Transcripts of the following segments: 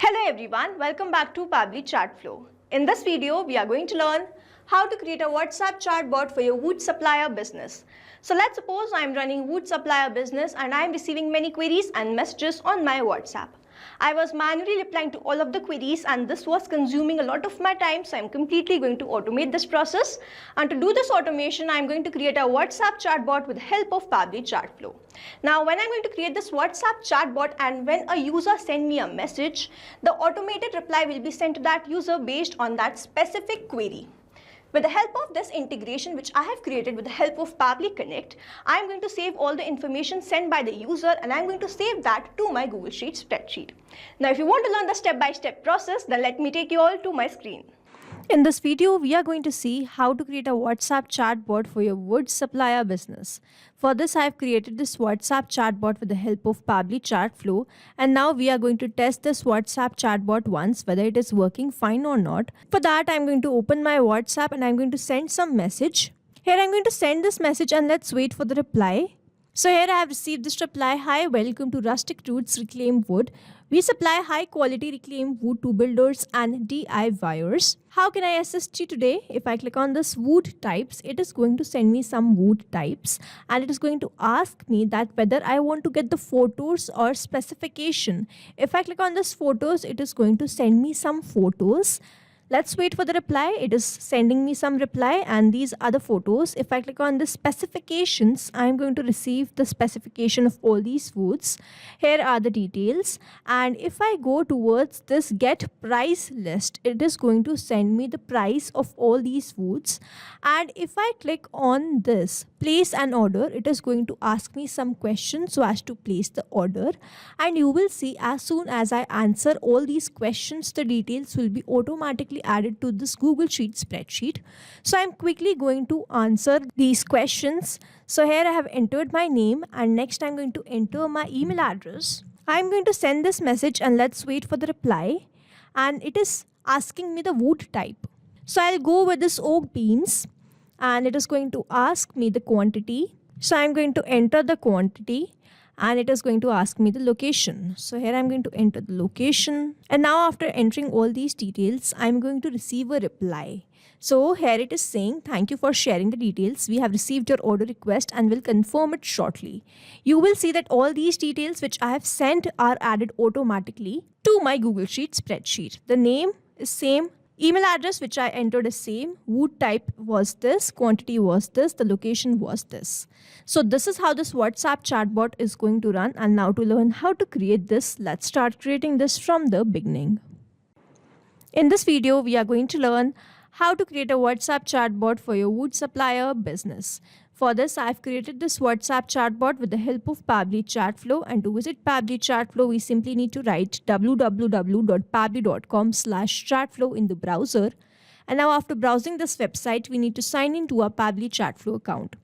Hello everyone, welcome back to Pabbly Chatflow. In this video, we are going to learn how to create a WhatsApp chatbot for your wood supplier business. So let's suppose I am running wood supplier business and I am receiving many queries and messages on my WhatsApp. I was manually replying to all of the queries and this was consuming a lot of my time, so I'm completely going to automate this process. And to do this automation, I'm going to create a WhatsApp chatbot with the help of Pabbly Chatflow. Now, when I'm going to create this WhatsApp chatbot and when a user sends me a message, the automated reply will be sent to that user based on that specific query. With the help of this integration which I have created with the help of Pabbly Connect, I am going to save all the information sent by the user and I am going to save that to my Google Sheets spreadsheet. Now if you want to learn the step-by-step process, then let me take you all to my screen. In this video, we are going to see how to create a WhatsApp chatbot for your wood supplier business. For this, I have created this WhatsApp chatbot with the help of Pabbly Chatflow, and now we are going to test this WhatsApp chatbot once whether it is working fine or not. For that, I'm going to open my WhatsApp and I'm going to send some message. Here I'm going to send this message and let's wait for the reply. So here I have received this reply: "Hi, welcome to Rustic Roots Reclaimed Wood. We supply high quality reclaimed wood to builders and DIYers. How can I assist you today?" If I click on this wood types, it is going to send me some wood types and it is going to ask me that whether I want to get the photos or specification. If I click on this photos, it is going to send me some photos. Let's wait for the reply. It is sending me some reply and these are the photos. If I click on the specifications, I'm going to receive the specification of all these woods. Here are the details. And if I go towards this get price list, it is going to send me the price of all these woods. And if I click on this place an order, it is going to ask me some questions so as to place the order. And you will see as soon as I answer all these questions, the details will be automatically added to this Google Sheet spreadsheet. So I'm quickly going to answer these questions. So here I have entered my name and next I'm going to enter my email address. I'm going to send this message and let's wait for the reply. And it is asking me the wood type. So I'll go with this oak beams and it is going to ask me the quantity. So I'm going to enter the quantity. And it is going to ask me the location. So here I'm going to enter the location. And now after entering all these details, I'm going to receive a reply. So here it is saying, "Thank you for sharing the details. We have received your order request and will confirm it shortly." You will see that all these details which I have sent are added automatically to my Google Sheet spreadsheet. The name is same. Email address which I entered is same, wood type was this, quantity was this, the location was this. So this is how this WhatsApp chatbot is going to run. And now to learn how to create this, let's start creating this from the beginning. In this video, we are going to learn how to create a WhatsApp chatbot for your wood supplier business. For this, I have created this WhatsApp chatbot with the help of Pabbly Chatflow. And to visit Pabbly Chatflow, we simply need to write www.pabbly.com/chatflow in the browser. And now after browsing this website, we need to sign in to our Pabbly Chatflow account.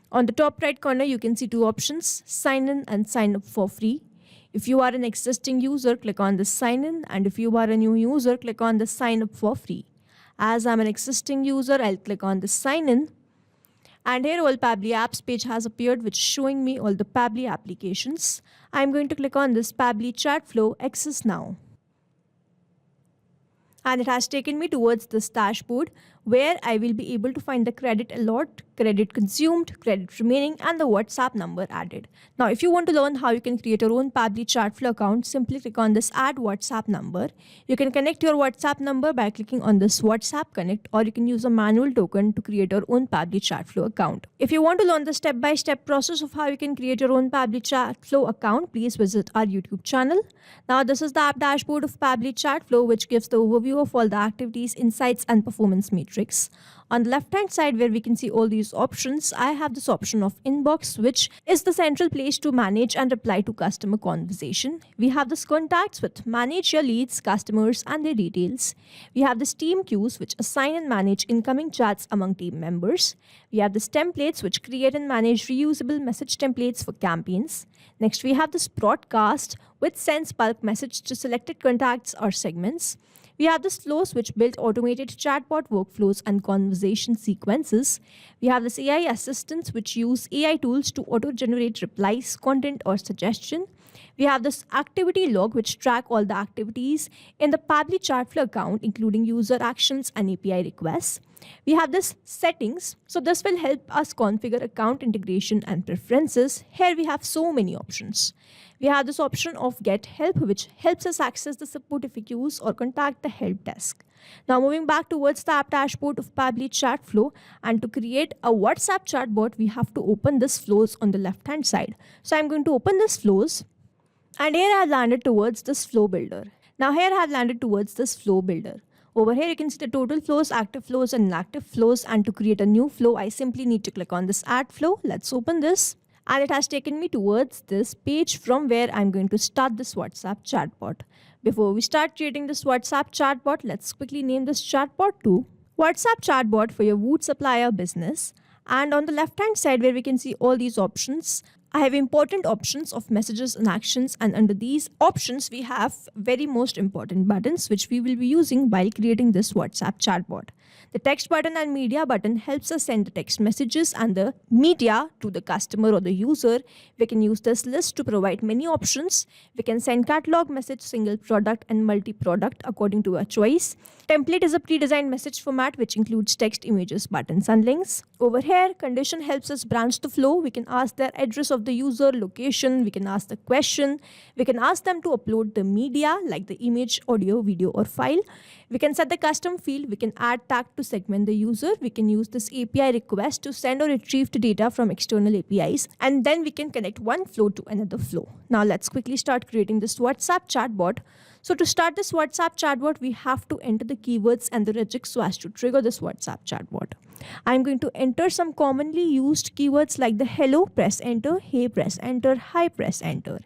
On the top right corner, you can see two options: sign in and sign up for free. If you are an existing user, click on the sign in. And if you are a new user, click on the sign up for free. As I'm an existing user, I'll click on the sign in. And here all Pabbly apps page has appeared, which is showing me all the Pabbly applications. I'm going to click on this Pabbly Chatflow Access Now. And it has taken me towards this dashboard where I will be able to find the credit allot, credit consumed, credit remaining, and the WhatsApp number added. Now, if you want to learn how you can create your own Pabbly Chatflow account, simply click on this Add WhatsApp number. You can connect your WhatsApp number by clicking on this WhatsApp Connect, or you can use a manual token to create your own Pabbly Chatflow account. If you want to learn the step-by-step process of how you can create your own Pabbly Chatflow account, please visit our YouTube channel. Now, this is the app dashboard of Pabbly Chatflow, which gives the overview of all the activities, insights, and performance metrics. On the left hand side where we can see all these options, I have this option of inbox, which is the central place to manage and reply to customer conversation. We have this contacts, with manage your leads, customers, and their details. We have this team queues, which assign and manage incoming chats among team members. We have this templates, which create and manage reusable message templates for campaigns. Next, we have this broadcast, which sends bulk message to selected contacts or segments. We have this flows, which build automated chatbot workflows and conversation sequences. We have this AI assistants, which use AI tools to auto-generate replies, content, or suggestion. We have this activity log, which track all the activities in the Pabbly Chatflow account, including user actions and API requests. We have this settings. So this will help us configure account integration and preferences. Here we have so many options. We have this option of get help, which helps us access the support FAQs or contact the help desk. Now moving back towards the app dashboard of Pabbly Chatflow, and to create a WhatsApp chatbot, we have to open this flows on the left hand side. So I'm going to open this flows, and here I have landed towards this flow builder. Now here I have landed towards this flow builder. Over here you can see the total flows, active flows and inactive flows, and to create a new flow I simply need to click on this add flow. Let's open this, and it has taken me towards this page from where I'm going to start this WhatsApp chatbot. Before we start creating this WhatsApp chatbot, let's quickly name this chatbot to WhatsApp chatbot for your wood supplier business. And on the left hand side where we can see all these options, I have important options of messages and actions, and under these options we have very most important buttons which we will be using while creating this WhatsApp chatbot. The text button and media button helps us send the text messages and the media to the customer or the user. We can use this list to provide many options. We can send catalog message, single product and multi-product according to our choice. Template is a pre-designed message format which includes text, images, buttons and links. Over here, condition helps us branch the flow. We can ask their address of the user, location, we can ask the question, we can ask them to upload the media like the image, audio, video or file. We can set the custom field, we can add tag to segment the user, we can use this API request to send or retrieve the data from external APIs, and then we can connect one flow to another flow. Now let's quickly start creating this WhatsApp chatbot. So to start this WhatsApp chatbot, we have to enter the keywords and the regex so as to trigger this WhatsApp chatbot. I'm going to enter some commonly used keywords like the hello, press enter, hey, press enter, hi, press enter.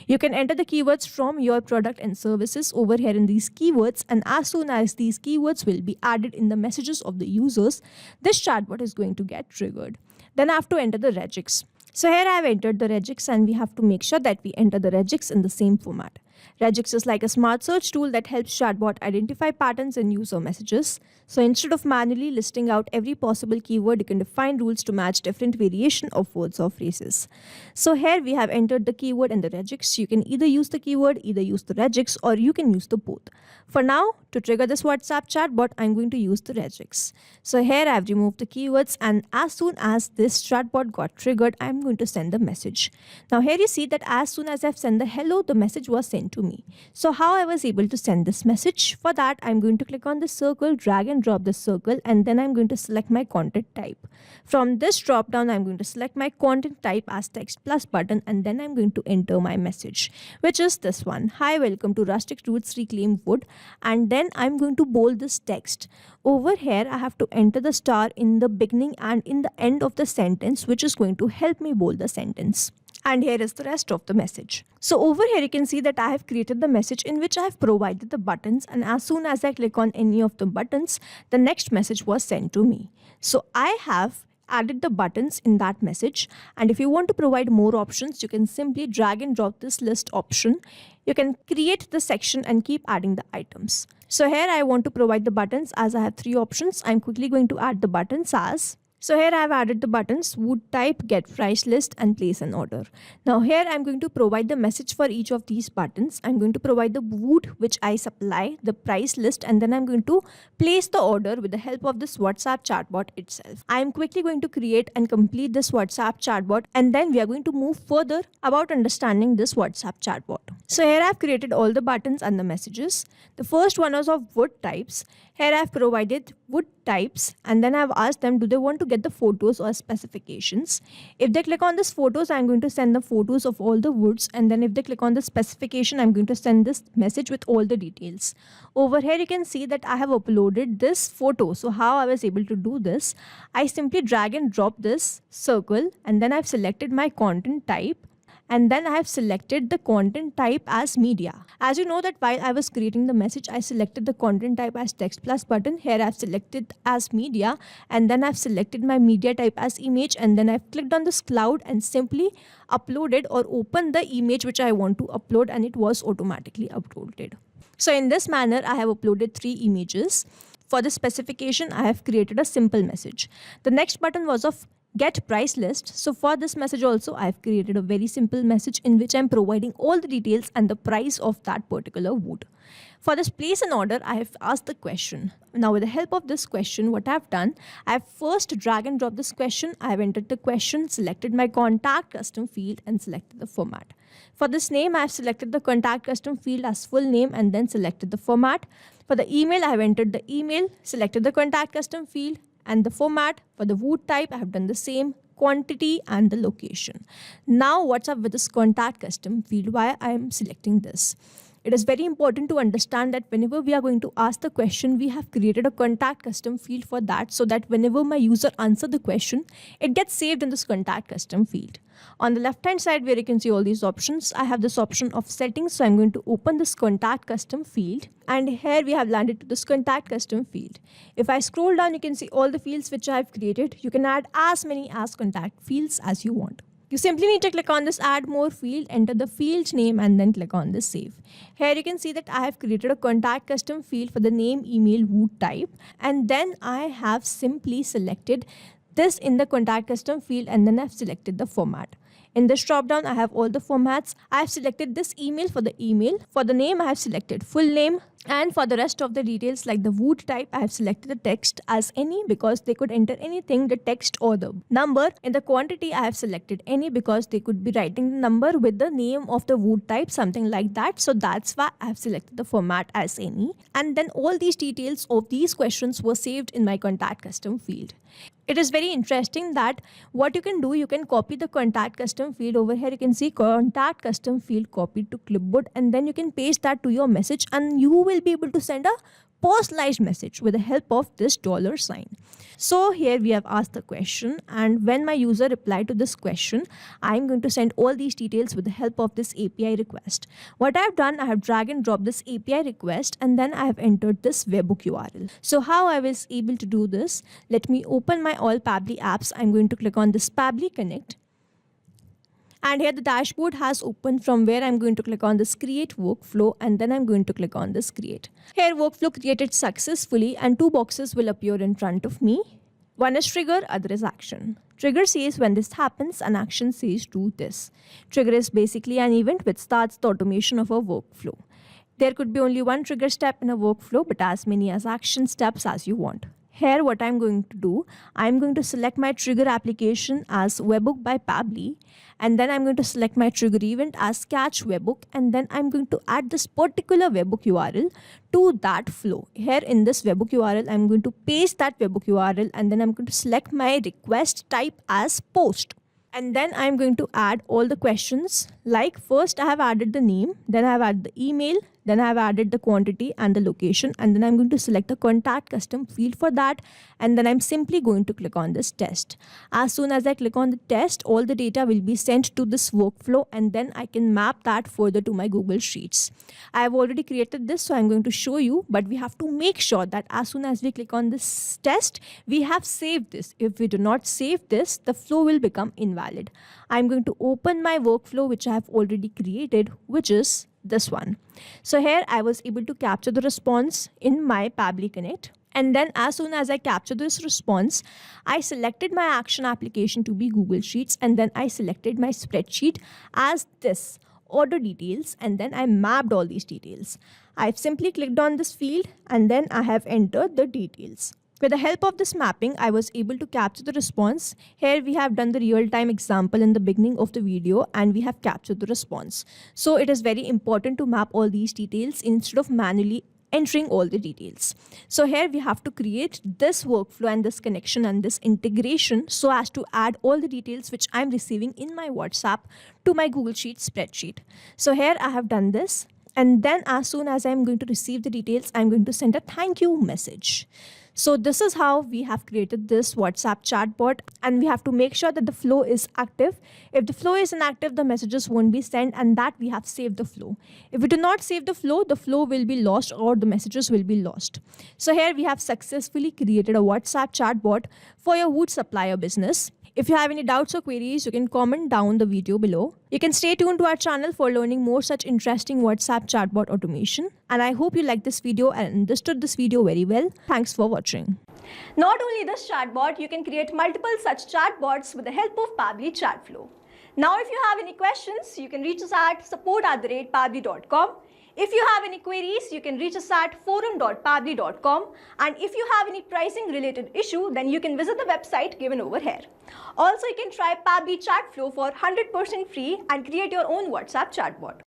You can enter the keywords from your product and services over here in these keywords, and as soon as these keywords will be added in the messages of the users, this chatbot is going to get triggered. Then I have to enter the regex. So here I have entered the regex, and we have to make sure that we enter the regex in the same format. Regex is like a smart search tool that helps chatbot identify patterns in user messages. So instead of manually listing out every possible keyword, you can define rules to match different variation of words or phrases. So here we have entered the keyword and the regex. You can either use the keyword, either use the regex, or you can use the both. For now, to trigger this WhatsApp chatbot, I'm going to use the regex. So here I've removed the keywords, and as soon as this chatbot got triggered, I'm going to send the message. Now here you see that as soon as I've sent the hello, the message was sent to me. So how I was able to send this message? For that, I'm going to click on the circle, drag and drop the circle, and then I'm going to select my content type. From this drop down, I'm going to select my content type as text plus button, and then I'm going to enter my message, which is this one. Hi, welcome to Rustic Roots Reclaim Wood. And then I'm going to bold this text. Over here, I have to enter the star in the beginning and in the end of the sentence, which is going to help me bold the sentence. And here is the rest of the message. So over here you can see that I have created the message in which I have provided the buttons, and as soon as I click on any of the buttons, the next message was sent to me. So I have added the buttons in that message, and if you want to provide more options, you can simply drag and drop this list option. You can create the section and keep adding the items. So here I want to provide the buttons as I have 3 options. I'm quickly going to add the buttons as. So here I have added the buttons wood type, get price list and place an order. Now here I'm going to provide the message for each of these buttons. I'm going to provide the wood which I supply, the price list, and then I'm going to place the order with the help of this WhatsApp chatbot itself. I am quickly going to create and complete this WhatsApp chatbot, and then we are going to move further about understanding this WhatsApp chatbot. So here I've created all the buttons and the messages. The first one was of wood types. Here I've provided wood types, and then I've asked them do they want to get the photos or specifications. If they click on this photos, I'm going to send the photos of all the woods, and then if they click on the specification, I'm going to send this message with all the details. Over here you can see that I have uploaded this photo. So how I was able to do this, I simply drag and drop this circle, and then I've selected my content type, and then I have selected the content type as media. As you know that while I was creating the message, I selected the content type as text plus button. Here I've selected as media, and then I've selected my media type as image, and then I've clicked on this cloud and simply uploaded or opened the image which I want to upload, and it was automatically uploaded. So in this manner, I have uploaded 3 images. For the specification, I have created a simple message. The next button was of get price list. So for this message also, I've created a very simple message in which I'm providing all the details and the price of that particular wood. For this place an order, I have asked the question. Now with the help of this question, what I've done, I've first drag and drop this question. I've entered the question, selected my contact custom field and selected the format. For this name, I've selected the contact custom field as full name and then selected the format. For the email, I've entered the email, selected the contact custom field and the format. For the wood type, I have done the same, quantity and the location. Now what's up with this contact custom field? Why I am selecting this? It is very important to understand that whenever we are going to ask the question, we have created a contact custom field for that, so that whenever my user answers the question, it gets saved in this contact custom field. On the left hand side where you can see all these options, I have this option of settings. So I'm going to open this contact custom field, and here we have landed to this contact custom field. If I scroll down, you can see all the fields which I have created. You can add as many as contact fields as you want. You simply need to click on this add more field, enter the field name and then click on this save. Here you can see that I have created a contact custom field for the name, email, wood type, and then I have simply selected this in the contact custom field and then I've selected the format. In this drop down, I have all the formats. I have selected this email for the email. For the name, I have selected full name. And for the rest of the details like the wood type, I have selected the text as any because they could enter anything, the text or the number. In the quantity, I have selected any because they could be writing the number with the name of the wood type, something like that. So that's why I have selected the format as any. And then all these details of these questions were saved in my contact custom field. It is very interesting that what you can do, you can copy the contact custom field. Over here you can see contact custom field copied to clipboard, and then you can paste that to your message and you will be able to send a personalized message with the help of this $sign. So here we have asked the question, and when my user replied to this question, I'm going to send all these details with the help of this API request. What I've done, I have drag and drop this API request and then I have entered this webhook URL. So how I was able to do this, let me open my all Pabbly apps. I'm going to click on this Pabbly Connect. And here the dashboard has opened, from where I'm going to click on this create workflow and then I'm going to click on this create. Here workflow created successfully and two boxes will appear in front of me. One is trigger, other is action. Trigger says when this happens and action says do this. Trigger is basically an event which starts the automation of a workflow. There could be only one trigger step in a workflow but as many as action steps as you want. Here what I'm going to do, I'm going to select my trigger application as webhook by Pabbly, and then I'm going to select my trigger event as catch webhook, and then I'm going to add this particular webhook URL to that flow. Here in this webhook URL, I'm going to paste that webhook URL and then I'm going to select my request type as post. And then I'm going to add all the questions, like first I have added the name, then I have added the email, then I have added the quantity and the location, and then I'm going to select the contact custom field for that, and then I'm simply going to click on this test. As soon as I click on the test, all the data will be sent to this workflow and then I can map that further to my Google Sheets. I have already created this, so I'm going to show you, but we have to make sure that as soon as we click on this test, we have saved this. If we do not save this, the flow will become invalid. I'm going to open my workflow which I have already created, which is this one. So here I was able to capture the response in my Pabbly Connect. And then as soon as I captured this response, I selected my action application to be Google Sheets, and then I selected my spreadsheet as this order details, and then I mapped all these details. I've simply clicked on this field and then I have entered the details. With the help of this mapping, I was able to capture the response. Here we have done the real-time example in the beginning of the video and we have captured the response. So it is very important to map all these details instead of manually entering all the details. So here we have to create this workflow and this connection and this integration so as to add all the details which I'm receiving in my WhatsApp to my Google Sheets spreadsheet. So here I have done this, and then as soon as I'm going to receive the details, I'm going to send a thank you message. So this is how we have created this WhatsApp chatbot, and we have to make sure that the flow is active. If the flow is inactive, the messages won't be sent, and that we have saved the flow. If we do not save the flow will be lost or the messages will be lost. So here we have successfully created a WhatsApp chatbot for your wood supplier business. If you have any doubts or queries, you can comment down the video below. You can stay tuned to our channel for learning more such interesting WhatsApp chatbot automation. And I hope you liked this video and understood this video very well. Thanks for watching. Not only this chatbot, you can create multiple such chatbots with the help of Pabbly Chatflow. Now, if you have any questions, you can reach us at support@pabbly.com. If you have any queries, you can reach us at forum.pabbly.com. And if you have any pricing related issue, then you can visit the website given over here. Also, you can try Pabbly Chatflow for 100% free and create your own WhatsApp chatbot.